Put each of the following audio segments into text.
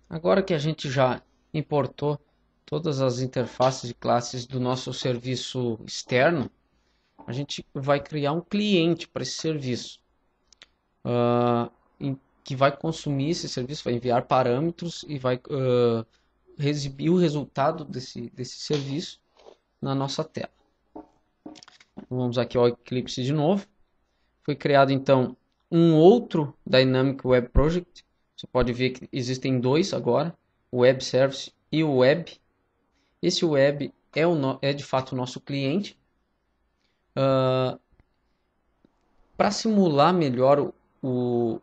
Agora que a gente já importou todas as interfaces de classes do nosso serviço externo, a gente vai criar um cliente para esse serviço, que vai consumir esse serviço, vai enviar parâmetros e vai exibir o resultado desse serviço na nossa tela. Vamos aqui ao Eclipse de novo. Foi criado então um outro Dynamic Web Project. Você pode ver que existem dois agora, o Web Service e o Web. Esse Web é de fato o nosso cliente. Para simular melhor o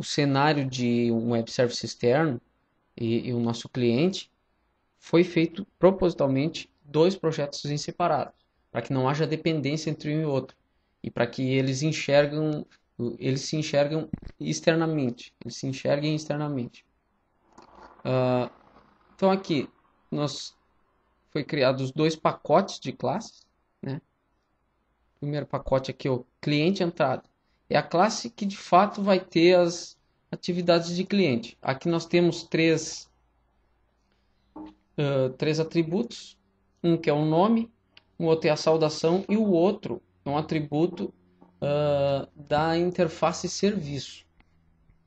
cenário de um Web Service externo e o nosso cliente, foi feito propositalmente dois projetos em separado, para que não haja dependência entre um e outro, e para que eles se enxerguem externamente. Então aqui foi criados dois pacotes de classes, né? O primeiro pacote aqui, o cliente entrada, é a classe que de fato vai ter as atividades de cliente. Aqui nós temos três atributos, um que é o nome, um outro é a saudação e o outro é um atributo da interface serviço.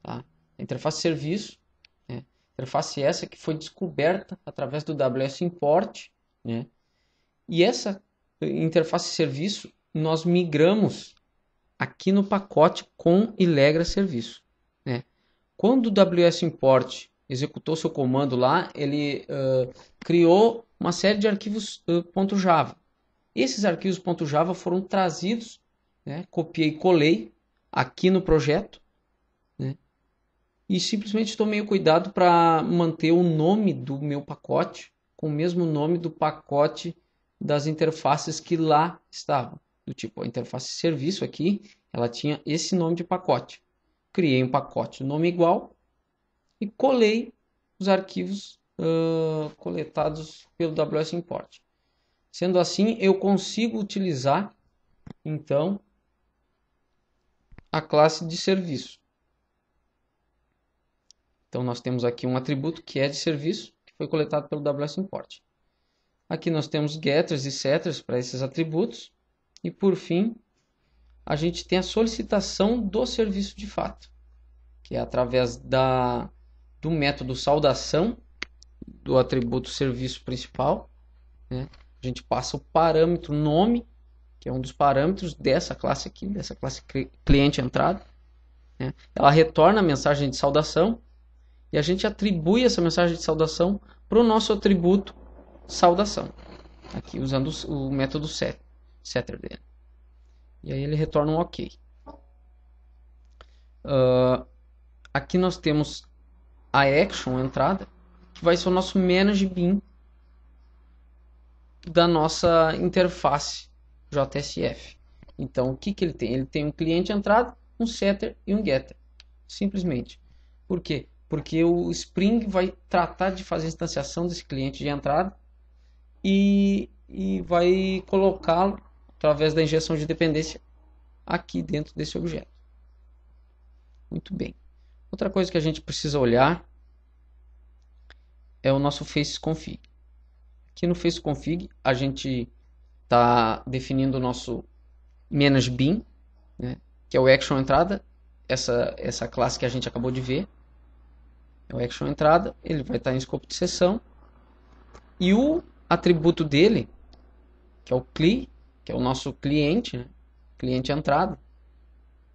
Tá? A interface serviço, né? Interface essa que foi descoberta através do WS Import, né? E essa interface serviço nós migramos aqui no pacote com Ilegra serviço, né? Quando o WS Import executou seu comando lá, ele criou uma série de arquivos .java. Esses arquivos .java foram trazidos, né, copiei e colei aqui no projeto, né, e simplesmente tomei o cuidado para manter o nome do meu pacote com o mesmo nome do pacote das interfaces que lá estavam. Do tipo, a interface serviço aqui, ela tinha esse nome de pacote. Criei um pacote, nome igual, e colei os arquivos coletados pelo WS Import. Sendo assim, eu consigo utilizar, então, a classe de serviço. Então, nós temos aqui um atributo que é de serviço, que foi coletado pelo WS Import. Aqui nós temos getters e setters para esses atributos. E, por fim, a gente tem a solicitação do serviço de fato, que é através do método saudação do atributo serviço principal, né? A gente passa o parâmetro nome, que é um dos parâmetros dessa classe aqui, dessa classe cliente entrada, né? Ela retorna a mensagem de saudação e a gente atribui essa mensagem de saudação para o nosso atributo saudação, aqui usando o método setter dele. E aí ele retorna um OK. Aqui nós temos a action entrada, que vai ser o nosso manage bin da nossa interface JSF. Então, o que ele tem? Ele tem um cliente entrada, um setter e um getter. Simplesmente. Por quê? Porque o Spring vai tratar de fazer a instanciação desse cliente de entrada e vai colocá-lo através da injeção de dependência aqui dentro desse objeto. Muito bem. Outra coisa que a gente precisa olhar é o nosso faceconfig. Aqui no faceconfig a gente está definindo o nosso manage_bin, né, que é o action entrada, essa classe que a gente acabou de ver. É o action entrada, ele vai estar em escopo de sessão. E o atributo dele, que é o CLI, que é o nosso cliente, né, cliente entrada,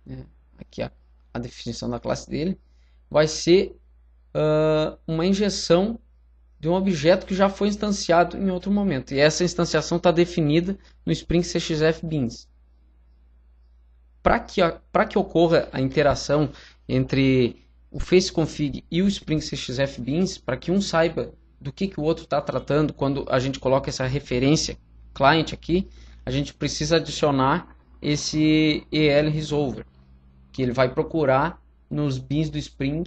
né, aqui a definição da classe dele, vai ser uma injeção de um objeto que já foi instanciado em outro momento. E essa instanciação está definida no Spring CXF Beans. Para que ocorra a interação entre o faceconfig e o Spring CXF Beans, para que um saiba do que o outro está tratando, quando a gente coloca essa referência client aqui, a gente precisa adicionar esse EL Resolver, que ele vai procurar nos bins do Spring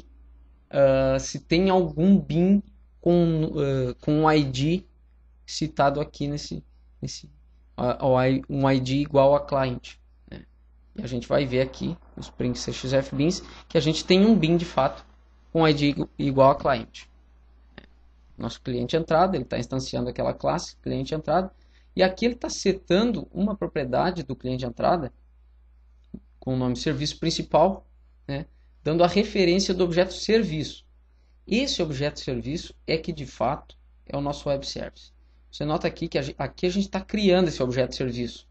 se tem algum bin com um ID citado aqui um ID igual a client, né? E a gente vai ver aqui no Spring CXF Beans que a gente tem um bin de fato com ID igual a client. nosso cliente entrada, ele está instanciando aquela classe, cliente entrada, e aqui ele está setando uma propriedade do cliente entrada com o nome serviço principal, né, dando a referência do objeto serviço. Esse objeto serviço é que de fato é o nosso web service. Você nota aqui que aqui a gente está criando esse objeto serviço.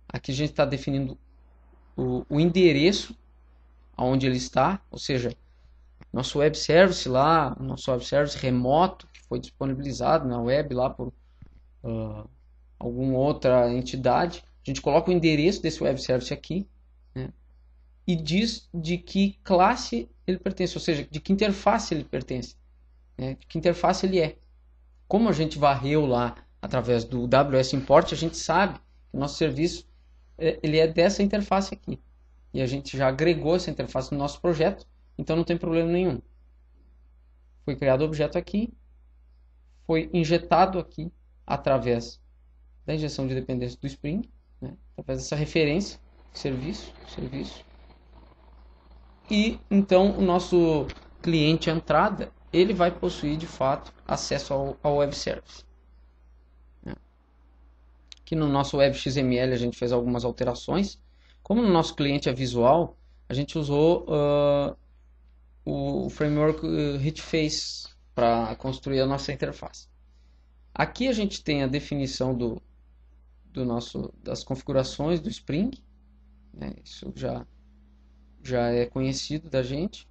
Aqui a gente está definindo o endereço onde ele está, ou seja, nosso web service lá, nosso web service remoto que foi disponibilizado na web lá por alguma outra entidade. A gente coloca o endereço desse web service aqui, né, e diz de que classe ele pertence, ou seja, de que interface ele pertence, né, de que interface ele é. Como a gente varreu lá através do WS Import, a gente sabe que o nosso serviço ele é dessa interface aqui. E a gente já agregou essa interface no nosso projeto, então não tem problema nenhum. Foi criado o objeto aqui, foi injetado aqui através da injeção de dependência do Spring, né, através dessa referência, serviço. E então o nosso cliente entrada, ele vai possuir de fato acesso ao web service. Aqui no nosso web XML a gente fez algumas alterações. Como no nosso cliente é visual, a gente usou o framework HitFace para construir a nossa interface. Aqui a gente tem a definição das configurações do Spring, né? Isso já é conhecido da gente,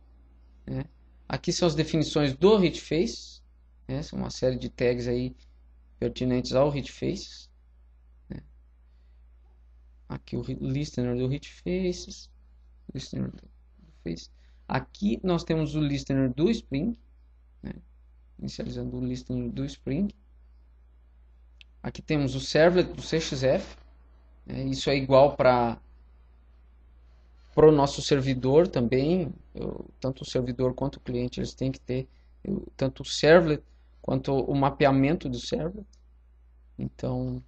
né? Aqui são as definições do HitFace, né? São uma série de tags aí pertinentes ao HitFace, né? Aqui o listener do HitFace, aqui nós temos o listener do Spring, né? Inicializando o listener do Spring. Aqui temos o servlet do CXF, né? Isso é igual para o nosso servidor também, tanto o servidor quanto o cliente eles têm que ter tanto o servlet quanto o mapeamento do servlet. Então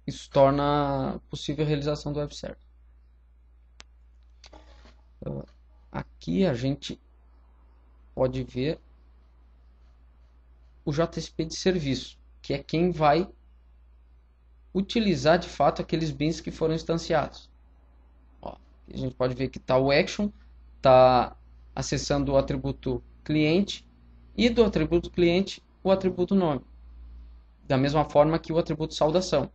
isso torna possível a realização do web service. Aqui a gente pode ver o JSP de serviço, que é quem vai utilizar de fato aqueles bins que foram instanciados. Ó, a gente pode ver que está o action, está acessando o atributo cliente e do atributo cliente o atributo nome. Da mesma forma que o atributo saudação.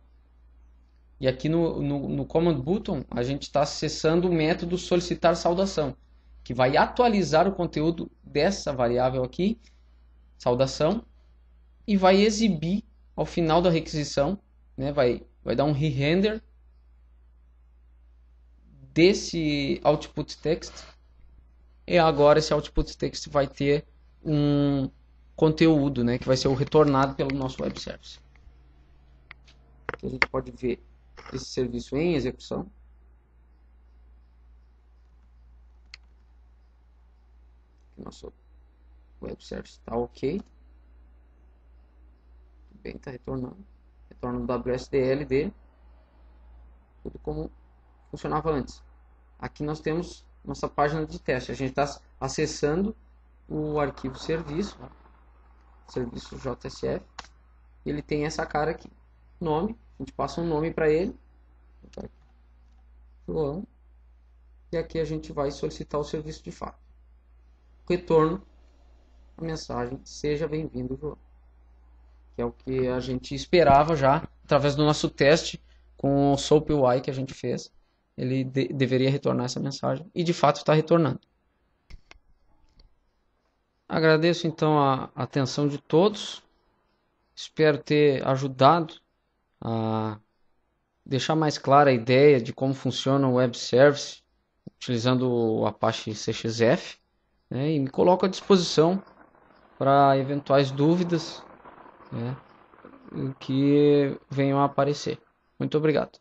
E aqui no command button a gente está acessando o método solicitar saudação, que vai atualizar o conteúdo dessa variável aqui, saudação, e vai exibir ao final da requisição, né, vai dar um re-render desse output text, e agora esse output text vai ter um conteúdo, né, que vai ser o retornado pelo nosso web service. Aqui a gente pode ver esse serviço em execução. Nosso web service está ok. Bem, está retornando. Retorna o WSDL dele. Tudo como funcionava antes. Aqui nós temos nossa página de teste. A gente está acessando o arquivo serviço, serviço JSF. Ele tem essa cara aqui. Nome. A gente passa um nome para ele. João. E aqui a gente vai solicitar o serviço de fato. Retorno a mensagem seja bem-vindo, João, que é o que a gente esperava já através do nosso teste com o SoapUI que a gente fez. Ele deveria retornar essa mensagem e de fato está retornando. Agradeço então a atenção de todos, espero ter ajudado a deixar mais clara a ideia de como funciona o web service utilizando o Apache CXF, né, e me coloco à disposição para eventuais dúvidas, né, que venham a aparecer. Muito obrigado.